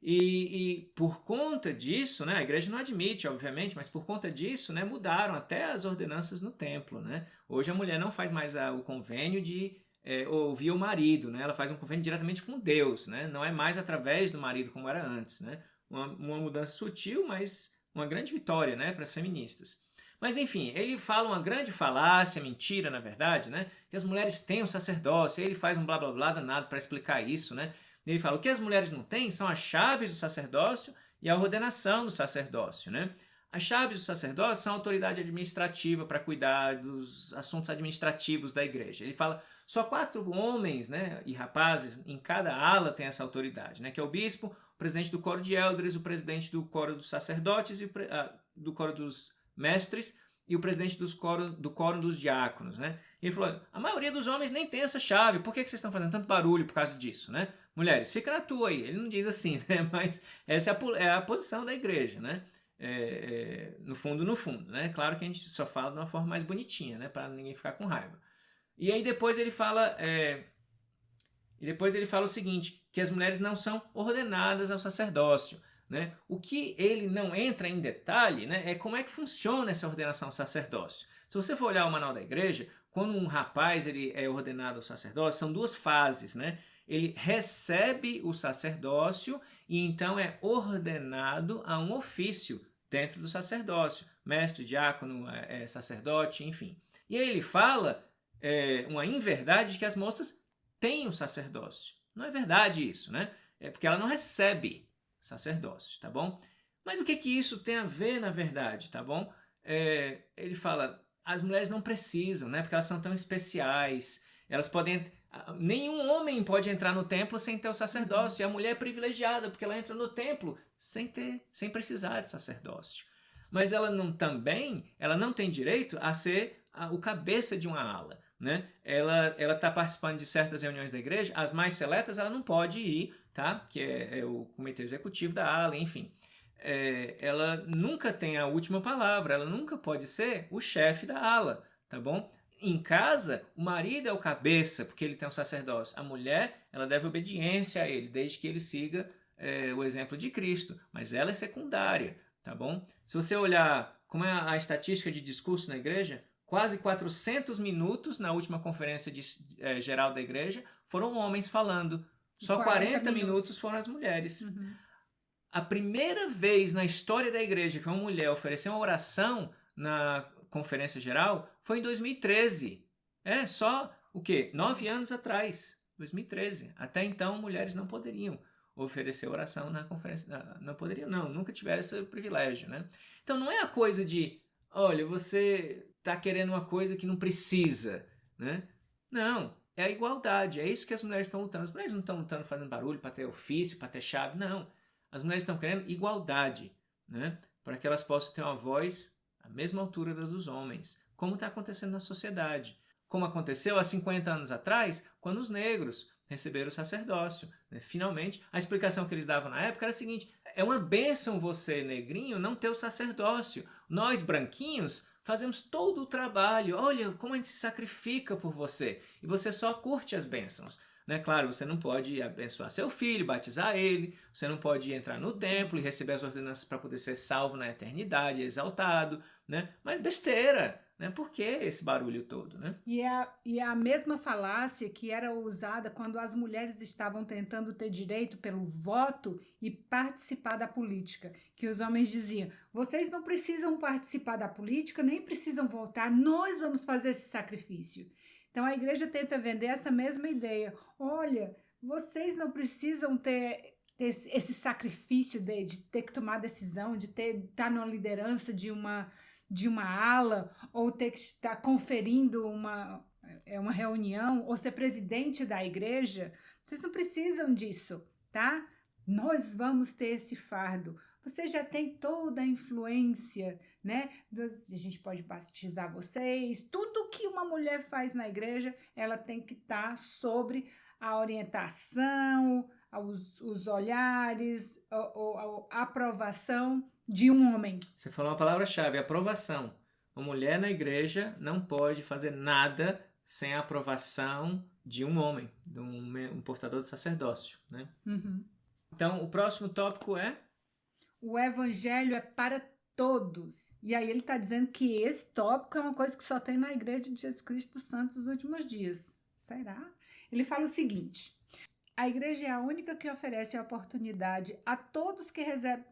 E por conta disso, né, a igreja não admite, obviamente, mas por conta disso, né, mudaram até as ordenanças no templo, né? Hoje a mulher não faz mais o convênio de ouvir o marido, né? Ela faz um convênio diretamente com Deus, né? Não é mais através do marido como era antes, né? Uma mudança sutil, mas uma grande vitória, né, para as feministas. Mas enfim, ele fala uma grande falácia, mentira na verdade, né? Que as mulheres têm um sacerdócio, ele faz um blá blá blá danado para explicar isso, né? Ele fala, o que as mulheres não têm são as chaves do sacerdócio e a ordenação do sacerdócio, né? As chaves do sacerdócio são a autoridade administrativa para cuidar dos assuntos administrativos da igreja. Ele fala, só 4 homens, né, e rapazes em cada ala tem essa autoridade, né? Que é o bispo, o presidente do coro de eldres, o presidente do coro dos sacerdotes, e do coro dos mestres e o presidente do coro dos diáconos, né? E ele falou, a maioria dos homens nem tem essa chave, por que vocês estão fazendo tanto barulho por causa disso, né? Mulheres, fica na tua aí. Ele não diz assim, né? Mas essa é a posição da igreja, né? No fundo, né? Claro que a gente só fala de uma forma mais bonitinha, né? Para ninguém ficar com raiva. E aí depois ele fala o seguinte, que as mulheres não são ordenadas ao sacerdócio, né? O que ele não entra em detalhe, né, é como é que funciona essa ordenação ao sacerdócio. Se você for olhar o manual da igreja, quando um rapaz ele é ordenado ao sacerdócio, são 2 fases, né? Ele recebe o sacerdócio e então é ordenado a um ofício dentro do sacerdócio, mestre, diácono, sacerdote, enfim. E aí ele fala uma inverdade de que as moças têm o sacerdócio. Não é verdade isso, né? É porque ela não recebe sacerdócio, tá bom? Mas o que isso tem a ver na verdade, tá bom? Ele fala, as mulheres não precisam, né? Porque elas são tão especiais, elas podem... Nenhum homem pode entrar no templo sem ter o sacerdócio. E a mulher é privilegiada porque ela entra no templo sem precisar de sacerdócio. Mas ela não tem direito a ser o cabeça de uma ala. né? Ela está participando de certas reuniões da igreja, as mais seletas ela não pode ir, tá? Que é o comitê executivo da ala, enfim. Ela nunca tem a última palavra, ela nunca pode ser o chefe da ala, tá bom? Em casa, o marido é o cabeça, porque ele tem um sacerdócio. A mulher, ela deve obediência a ele, desde que ele siga o exemplo de Cristo. Mas ela é secundária, tá bom? Se você olhar como é a estatística de discurso na igreja, quase 400 minutos na última conferência geral da igreja foram homens falando. Só 40 minutos foram as mulheres. Uhum. A primeira vez na história da igreja que uma mulher ofereceu uma oração na conferência geral foi em 2013. Só o quê? 9 anos atrás. 2013. Até então, mulheres não poderiam oferecer oração na conferência. Não poderiam, não. Nunca tiveram esse privilégio, né? Então, não é a coisa de, olha, você está querendo uma coisa que não precisa, né? Não. É a igualdade. É isso que as mulheres estão lutando. As mulheres não estão lutando fazendo barulho para ter ofício, para ter chave. Não. As mulheres estão querendo igualdade, né? Para que elas possam ter uma voz à mesma altura das dos homens, como está acontecendo na sociedade. Como aconteceu há 50 anos atrás, quando os negros receberam o sacerdócio, né? Finalmente, a explicação que eles davam na época era a seguinte: é uma bênção você, negrinho, não ter o sacerdócio. Nós, branquinhos, fazemos todo o trabalho. Olha como a gente se sacrifica por você. E você só curte as bênçãos. Né? Claro, você não pode abençoar seu filho, batizar ele, você não pode entrar no templo e receber as ordenanças para poder ser salvo na eternidade, exaltado, né? Mas besteira, né? Por que esse barulho todo, né? E é a mesma falácia que era usada quando as mulheres estavam tentando ter direito pelo voto e participar da política, que os homens diziam, vocês não precisam participar da política, nem precisam votar, nós vamos fazer esse sacrifício. Então, a igreja tenta vender essa mesma ideia. Olha, vocês não precisam ter esse sacrifício de ter que tomar decisão, de estar numa liderança de uma ala, ou ter que estar conferindo uma reunião, ou ser presidente da igreja. Vocês não precisam disso, tá? Nós vamos ter esse fardo. Você já tem toda a influência, né? A gente pode batizar vocês. Tudo que uma mulher faz na igreja, ela tem que estar sobre a orientação, os olhares, a aprovação de um homem. Você falou uma palavra-chave, aprovação. Uma mulher na igreja não pode fazer nada sem a aprovação de um homem, de um portador de sacerdócio, né? Uhum. Então, o próximo tópico é... O evangelho é para todos. E aí ele está dizendo que esse tópico é uma coisa que só tem na Igreja de Jesus Cristo dos Santos dos Últimos Dias. Será? Ele fala o seguinte: a igreja é a única que oferece a oportunidade a todos que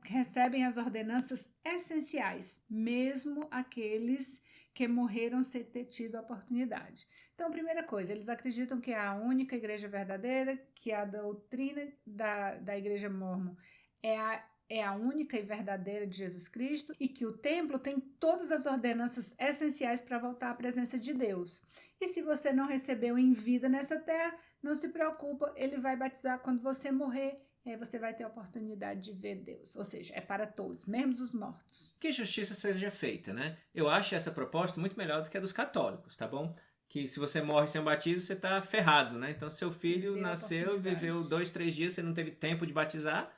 recebem as ordenanças essenciais, mesmo aqueles que morreram sem ter tido a oportunidade. Então, primeira coisa, eles acreditam que é a única igreja verdadeira, que a doutrina da igreja mórmon é a única e verdadeira de Jesus Cristo e que o templo tem todas as ordenanças essenciais para voltar à presença de Deus. E se você não recebeu em vida nessa terra, não se preocupa, ele vai batizar quando você morrer, e aí você vai ter a oportunidade de ver Deus. Ou seja, é para todos, mesmo os mortos. Que justiça seja feita, né? Eu acho essa proposta muito melhor do que a dos católicos, tá bom? Que se você morre sem batismo, você está ferrado, né? Então, seu filho nasceu e viveu 2, 3 dias, você não teve tempo de batizar,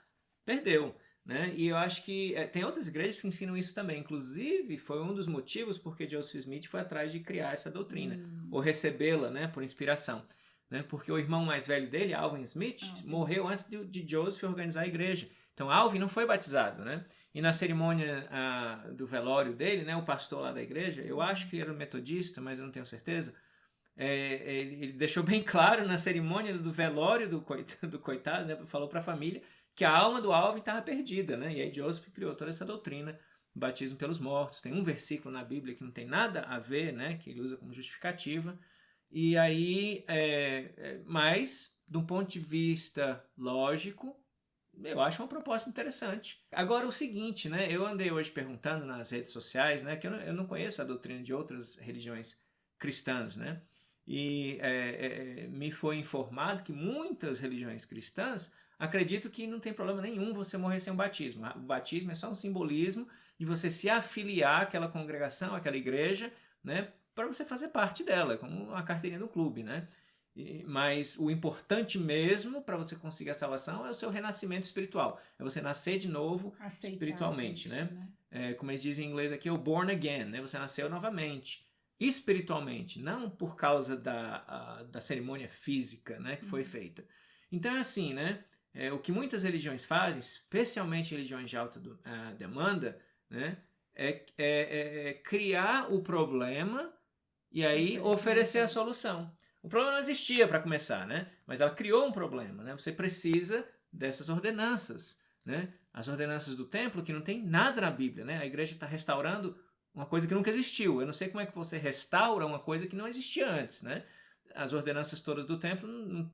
perdeu. Né? E eu acho que tem outras igrejas que ensinam isso também. Inclusive, foi um dos motivos porque Joseph Smith foi atrás de criar essa doutrina, ou recebê-la, né, por inspiração. Né? Porque o irmão mais velho dele, Alvin Smith, morreu antes de Joseph organizar a igreja. Então, Alvin não foi batizado. Né? E na cerimônia do velório dele, né, o pastor lá da igreja, eu acho que era metodista, mas eu não tenho certeza, ele deixou bem claro na cerimônia do velório do coitado, né, falou para a família que a alma do Alvin estava perdida, né? E aí Joseph criou toda essa doutrina, batismo pelos mortos. Tem um versículo na Bíblia que não tem nada a ver, né? Que ele usa como justificativa. E aí, mas, de um ponto de vista lógico, eu acho uma proposta interessante. Agora, o seguinte, né? Eu andei hoje perguntando nas redes sociais, né? Que eu não conheço a doutrina de outras religiões cristãs, né? E me foi informado que muitas religiões cristãs acredito que não tem problema nenhum você morrer sem o batismo. O batismo é só um simbolismo de você se afiliar àquela congregação, àquela igreja, né, para você fazer parte dela, como uma carteirinha do clube, né? Mas o importante mesmo para você conseguir a salvação é o seu renascimento espiritual. É você nascer de novo espiritualmente, Cristo, né? Como eles dizem em inglês aqui, é o born again, né? Você nasceu novamente, espiritualmente, não por causa da cerimônia física, né, que foi feita. Então é assim, né? O que muitas religiões fazem, especialmente religiões de alta demanda, né, é criar o problema e aí oferecer a solução. O problema não existia para começar, né? Mas ela criou um problema, né? Você precisa dessas ordenanças, né? As ordenanças do templo que não tem nada na Bíblia, né? A igreja está restaurando uma coisa que nunca existiu. Eu não sei como é que você restaura uma coisa que não existia antes, né? As ordenanças todas do templo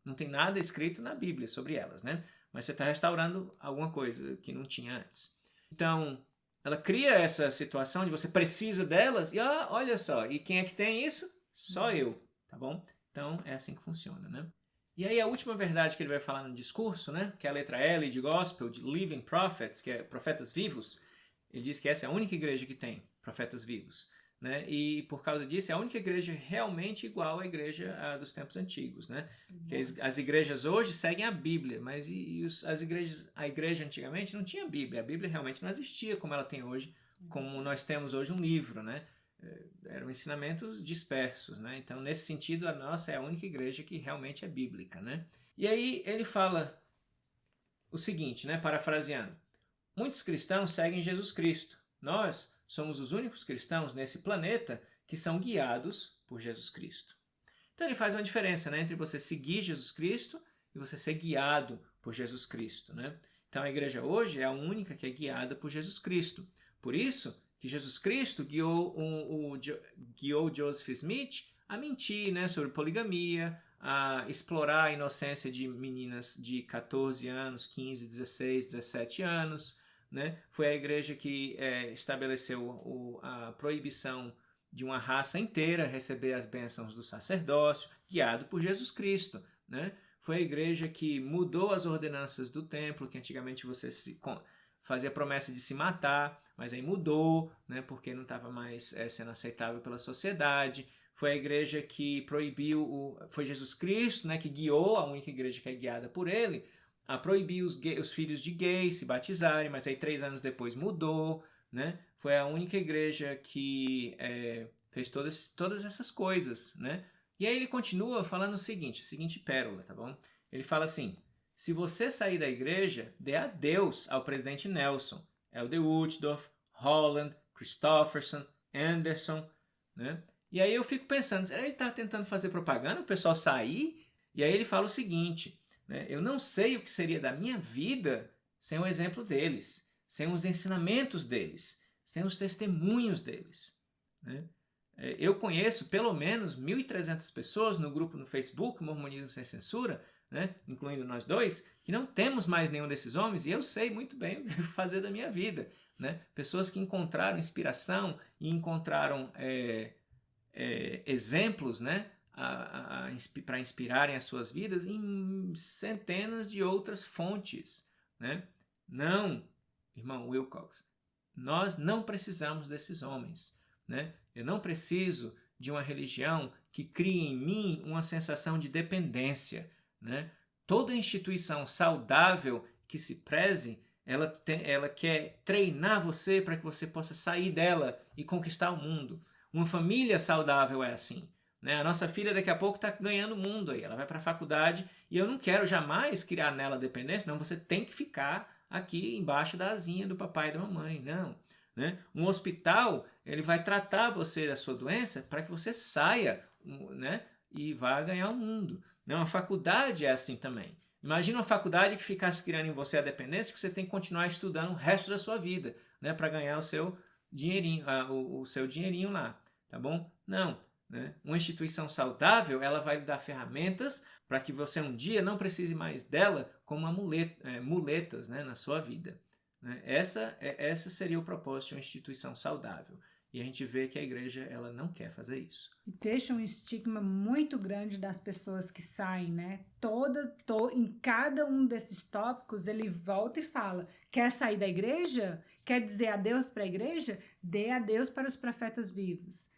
não tem nada escrito na Bíblia sobre elas, né? Mas você está restaurando alguma coisa que não tinha antes. Então, ela cria essa situação de você precisa delas e olha só, e quem é que tem isso? Só eu, tá bom? Então, é assim que funciona, né? E aí a última verdade que ele vai falar no discurso, né, que é a letra L de Gospel, de Living Prophets, que é profetas vivos, ele diz que essa é a única igreja que tem profetas vivos, né? E por causa disso é a única igreja realmente igual à igreja dos tempos antigos, né? Que as igrejas hoje seguem a Bíblia, mas a igreja antigamente não tinha Bíblia. A Bíblia realmente não existia como ela tem hoje, como nós temos hoje um livro, né? Eram ensinamentos dispersos, né? Então, nesse sentido, a nossa é a única igreja que realmente é bíblica, né? E aí ele fala o seguinte, né? Parafraseando: muitos cristãos seguem Jesus Cristo. Nós somos os únicos cristãos nesse planeta que são guiados por Jesus Cristo. Então ele faz uma diferença, né, entre você seguir Jesus Cristo e você ser guiado por Jesus Cristo, né? Então a igreja hoje é a única que é guiada por Jesus Cristo. Por isso que Jesus Cristo guiou Joseph Smith a mentir, né, sobre poligamia, a explorar a inocência de meninas de 14 anos, 15, 16, 17 anos, né? Foi a igreja que estabeleceu a proibição de uma raça inteira receber as bênçãos do sacerdócio, guiado por Jesus Cristo, né? Foi a igreja que mudou as ordenanças do templo, que antigamente você fazia promessa de se matar, mas aí mudou, né, porque não estava mais sendo aceitável pela sociedade. Foi a igreja que proibiu, foi Jesus Cristo, né, que guiou, a única igreja que é guiada por ele, a proibir os filhos de gays se batizarem, mas aí 3 anos depois mudou, né? Foi a única igreja que fez todas essas coisas, né? E aí ele continua falando a seguinte pérola, tá bom? Ele fala assim: se você sair da igreja, dê adeus ao presidente Nelson, L.D. Woodruff, Holland, Christofferson, Anderson, né? E aí eu fico pensando, será que ele está tentando fazer propaganda, o pessoal sair? E aí ele fala o seguinte, né? Eu não sei o que seria da minha vida sem o exemplo deles, sem os ensinamentos deles, sem os testemunhos deles, né? Eu conheço pelo menos 1.300 pessoas no grupo no Facebook, Mormonismo Sem Censura, né, incluindo nós dois, que não temos mais nenhum desses homens, e eu sei muito bem o que fazer da minha vida, né? Pessoas que encontraram inspiração e encontraram exemplos, né, para inspirarem as suas vidas em centenas de outras fontes, né? Não, irmão Wilcox, nós não precisamos desses homens, né? Eu não preciso de uma religião que crie em mim uma sensação de dependência, né? Toda instituição saudável que se preze, ela quer treinar você para que você possa sair dela e conquistar o mundo. Uma família saudável é assim, né? A nossa filha daqui a pouco está ganhando o mundo aí, ela vai para a faculdade e eu não quero jamais criar nela dependência, não, você tem que ficar aqui embaixo da asinha do papai e da mamãe, não. Né? Um hospital, ele vai tratar você da sua doença para que você saia, né, e vá ganhar o mundo. Uma faculdade é assim também. Imagina uma faculdade que ficasse criando em você a dependência que você tem que continuar estudando o resto da sua vida, né, para ganhar o seu dinheirinho, o seu dinheirinho lá, tá bom? Não, né? Uma instituição saudável, ela vai lhe dar ferramentas para que você um dia não precise mais dela como muletas, né, na sua vida. Essa seria o propósito de uma instituição saudável. E a gente vê que a igreja ela não quer fazer isso. E deixa um estigma muito grande das pessoas que saem, né? Em cada um desses tópicos, ele volta e fala: quer sair da igreja? Quer dizer adeus para a igreja? Dê adeus para os profetas vivos.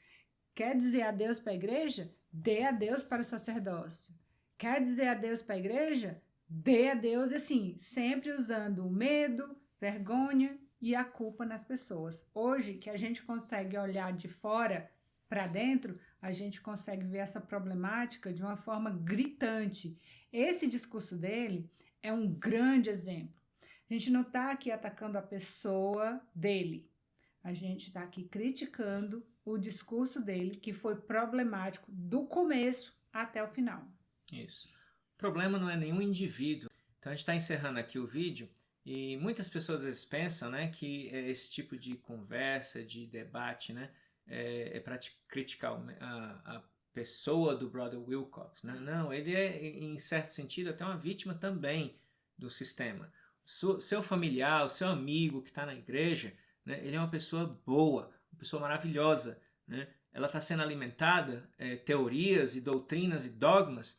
Quer dizer adeus para a igreja? Dê adeus para o sacerdócio. Quer dizer adeus para a igreja? Dê adeus, assim, sempre usando o medo, vergonha e a culpa nas pessoas. Hoje, que a gente consegue olhar de fora para dentro, a gente consegue ver essa problemática de uma forma gritante. Esse discurso dele é um grande exemplo. A gente não está aqui atacando a pessoa dele. A gente está aqui criticando o discurso dele, que foi problemático do começo até o final. Isso. O problema não é nenhum indivíduo. Então a gente está encerrando aqui o vídeo e muitas pessoas às vezes pensam, né, que esse tipo de conversa, de debate, né, é para criticar a pessoa do Brother Wilcox. Né? Não, ele é, em certo sentido, até uma vítima também do sistema. Seu familiar, o seu amigo que está na igreja, né, ele é uma pessoa boa, uma pessoa maravilhosa. Né? Ela está sendo alimentada teorias e doutrinas e dogmas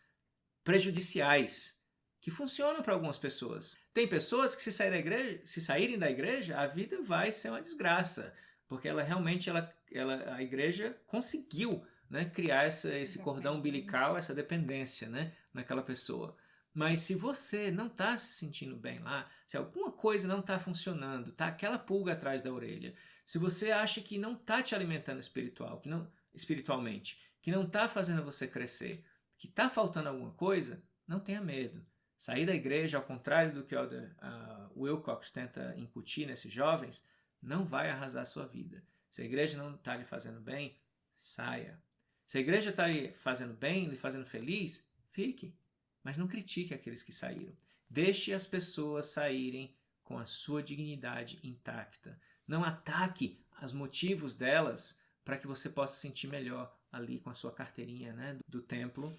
prejudiciais que funcionam para algumas pessoas. Tem pessoas que se saírem da igreja, a vida vai ser uma desgraça, porque ela realmente a igreja conseguiu, né, criar esse cordão umbilical, essa dependência, né, naquela pessoa. Mas se você não está se sentindo bem lá, se alguma coisa não está funcionando, tá aquela pulga atrás da orelha, se você acha que não está te alimentando espiritualmente, que não está fazendo você crescer, que está faltando alguma coisa, não tenha medo. Sair da igreja, ao contrário do que o Wilcox tenta incutir nesses jovens, não vai arrasar a sua vida. Se a igreja não está lhe fazendo bem, saia. Se a igreja está lhe fazendo bem, lhe fazendo feliz, fique. Mas não critique aqueles que saíram. Deixe as pessoas saírem com a sua dignidade intacta. Não ataque os motivos delas para que você possa se sentir melhor ali com a sua carteirinha, né, do templo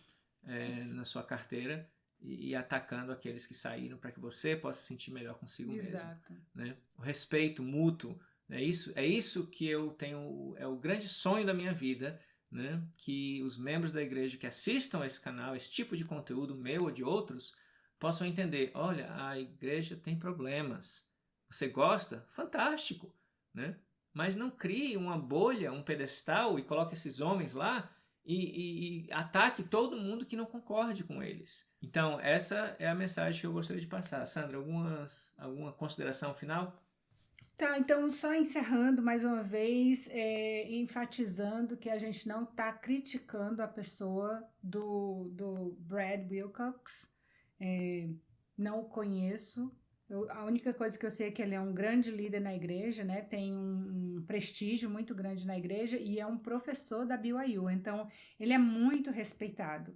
na sua carteira e atacando aqueles que saíram para que você possa se sentir melhor consigo Exato. mesmo. Né? O respeito mútuo, é isso que eu tenho, é o grande sonho da minha vida, né? Que os membros da igreja que assistam a esse canal, esse tipo de conteúdo meu ou de outros, possam entender, olha, a igreja tem problemas. Você gosta? Fantástico, né? Mas não crie uma bolha, um pedestal e coloque esses homens lá e ataque todo mundo que não concorde com eles. Então, essa é a mensagem que eu gostaria de passar. Sandra, alguma consideração final? Tá, então só encerrando mais uma vez, enfatizando que a gente não está criticando a pessoa do Brad Wilcox. Não o conheço. A única coisa que eu sei é que ele é um grande líder na igreja, né? Tem um prestígio muito grande na igreja e é um professor da BYU, então ele é muito respeitado.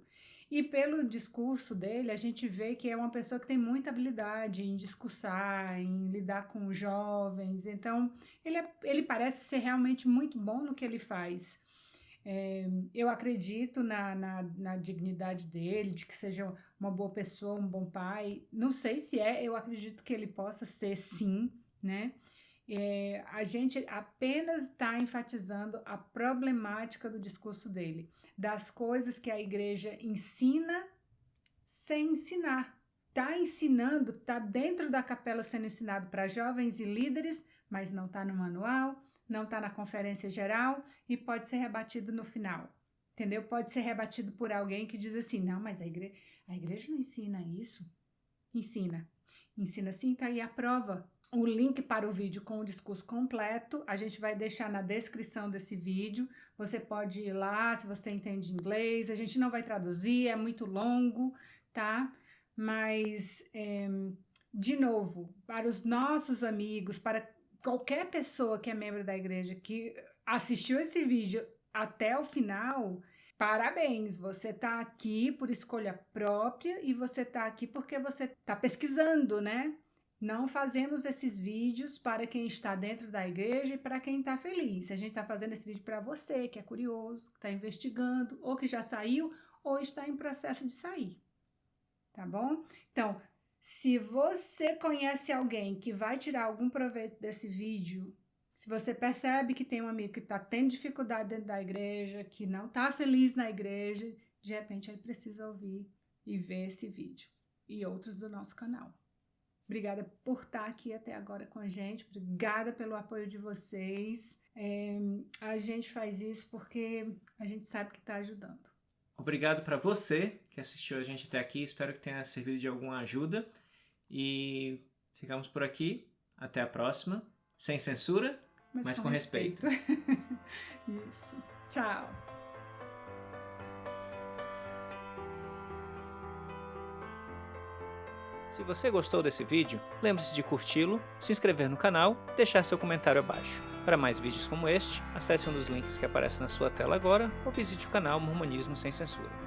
E pelo discurso dele, a gente vê que é uma pessoa que tem muita habilidade em discursar, em lidar com jovens, então ele parece ser realmente muito bom no que ele faz. Eu acredito na dignidade dele, de que seja uma boa pessoa, um bom pai. Não sei se eu acredito que ele possa ser sim, né? A gente apenas está enfatizando a problemática do discurso dele, das coisas que a igreja ensina sem ensinar. Está ensinando, está dentro da capela sendo ensinado para jovens e líderes, mas não está no manual, não está na conferência geral e pode ser rebatido no final, entendeu? Pode ser rebatido por alguém que diz assim, não, mas a igreja não ensina isso. Ensina sim, tá aí a prova. O link para o vídeo com o discurso completo, a gente vai deixar na descrição desse vídeo. Você pode ir lá, se você entende inglês, a gente não vai traduzir, é muito longo, tá? Mas, de novo, para os nossos amigos, para qualquer pessoa que é membro da igreja que assistiu esse vídeo até o final, parabéns, você está aqui por escolha própria e você está aqui porque você está pesquisando, né? Não fazemos esses vídeos para quem está dentro da igreja e para quem está feliz. A gente está fazendo esse vídeo para você que é curioso, que está investigando, ou que já saiu, ou está em processo de sair. Tá bom? Então, se você conhece alguém que vai tirar algum proveito desse vídeo, se você percebe que tem um amigo que está tendo dificuldade dentro da igreja, que não está feliz na igreja, de repente ele precisa ouvir e ver esse vídeo e outros do nosso canal. Obrigada por estar aqui até agora com a gente, obrigada pelo apoio de vocês. A gente faz isso porque a gente sabe que está ajudando. Obrigado para você que assistiu a gente até aqui. Espero que tenha servido de alguma ajuda. E ficamos por aqui. Até a próxima. Sem censura, mas com respeito. Isso. Tchau. Se você gostou desse vídeo, lembre-se de curti-lo, se inscrever no canal e deixar seu comentário abaixo. Para mais vídeos como este, acesse um dos links que aparece na sua tela agora ou visite o canal Mormonismo Sem Censura.